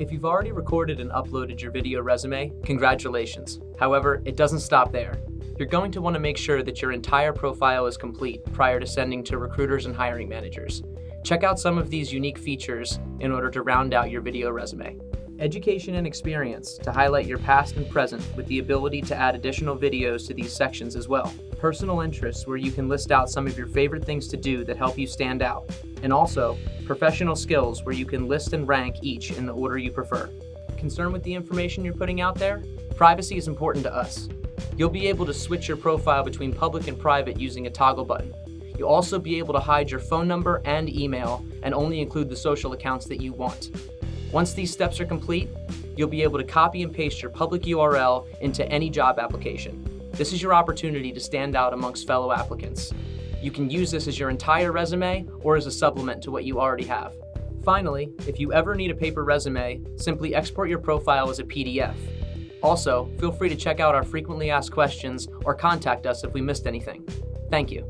If you've already recorded and uploaded your video resume, congratulations. However, it doesn't stop there. You're going to want to make sure that your entire profile is complete prior to sending to recruiters and hiring managers. Check out some of these unique features in order to round out your video resume. Education and experience to highlight your past and present with the ability to add additional videos to these sections as well. Personal interests where you can list out some of your favorite things to do that help you stand out. And also, professional skills where you can list and rank each in the order you prefer. Concerned with the information you're putting out there? Privacy is important to us. You'll be able to switch your profile between public and private using a toggle button. You'll also be able to hide your phone number and email and only include the social accounts that you want. Once these steps are complete, you'll be able to copy and paste your public URL into any job application. This is your opportunity to stand out amongst fellow applicants. You can use this as your entire resume or as a supplement to what you already have. Finally, if you ever need a paper resume, simply export your profile as a PDF. Also, feel free to check out our frequently asked questions or contact us if we missed anything. Thank you.